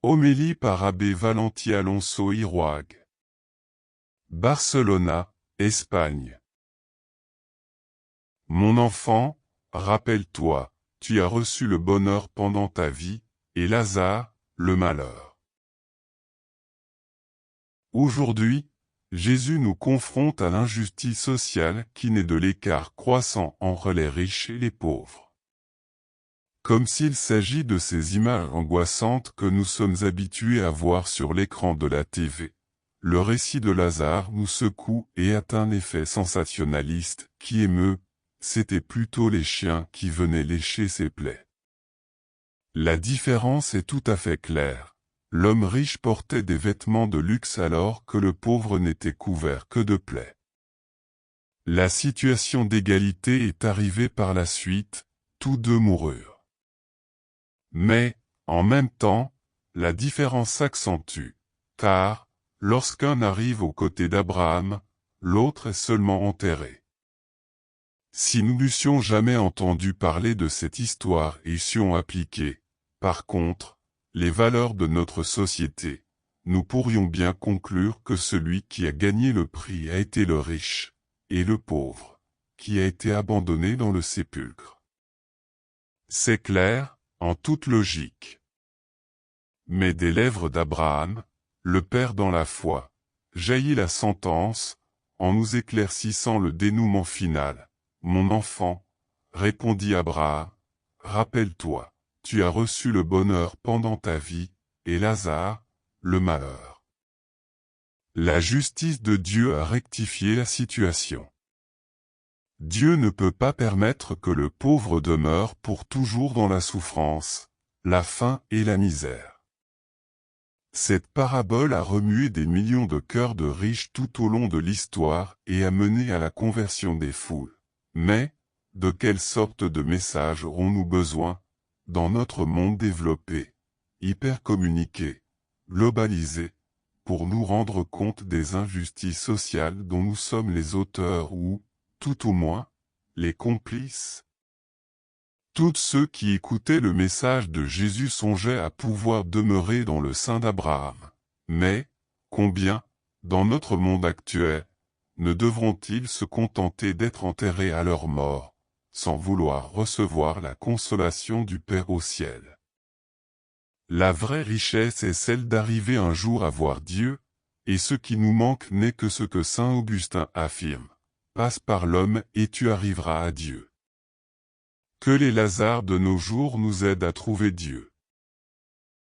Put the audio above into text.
Homélie par Abbé Valentí Alonso Iruag. Barcelona, Espagne. Mon enfant, rappelle-toi, tu as reçu le bonheur pendant ta vie, et Lazare, le malheur. Aujourd'hui, Jésus nous confronte à l'injustice sociale qui naît de l'écart croissant entre les riches et les pauvres. Comme s'il s'agit de ces images angoissantes que nous sommes habitués à voir sur l'écran de la TV, le récit de Lazare nous secoue et a un effet sensationnaliste qui émeut. C'était plutôt les chiens qui venaient lécher ses plaies. La différence est tout à fait claire. L'homme riche portait des vêtements de luxe alors que le pauvre n'était couvert que de plaies. La situation d'égalité est arrivée par la suite, tous deux moururent. Mais, en même temps, la différence s'accentue, car, lorsqu'un arrive aux côtés d'Abraham, l'autre est seulement enterré. Si nous n'eussions jamais entendu parler de cette histoire et eussions appliqué, par contre, les valeurs de notre société, nous pourrions bien conclure que celui qui a gagné le prix a été le riche, et le pauvre, qui a été abandonné dans le sépulcre. C'est clair, en toute logique. Mais des lèvres d'Abraham, le père dans la foi, jaillit la sentence, en nous éclaircissant le dénouement final. Mon enfant, répondit Abraham, rappelle-toi, tu as reçu le bonheur pendant ta vie, et Lazare, le malheur. La justice de Dieu a rectifié la situation. Dieu ne peut pas permettre que le pauvre demeure pour toujours dans la souffrance, la faim et la misère. Cette parabole a remué des millions de cœurs de riches tout au long de l'histoire et a mené à la conversion des foules. Mais, de quelle sorte de message aurons-nous besoin, dans notre monde développé, hypercommuniqué, globalisé, pour nous rendre compte des injustices sociales dont nous sommes les auteurs ou, tout au moins, les complices? Tous ceux qui écoutaient le message de Jésus songeaient à pouvoir demeurer dans le sein d'Abraham. Mais, combien, dans notre monde actuel, ne devront-ils se contenter d'être enterrés à leur mort, sans vouloir recevoir la consolation du Père au ciel? La vraie richesse est celle d'arriver un jour à voir Dieu, et ce qui nous manque n'est que ce que saint Augustin affirme. Passe par l'homme et tu arriveras à Dieu. Que les Lazares de nos jours nous aident à trouver Dieu.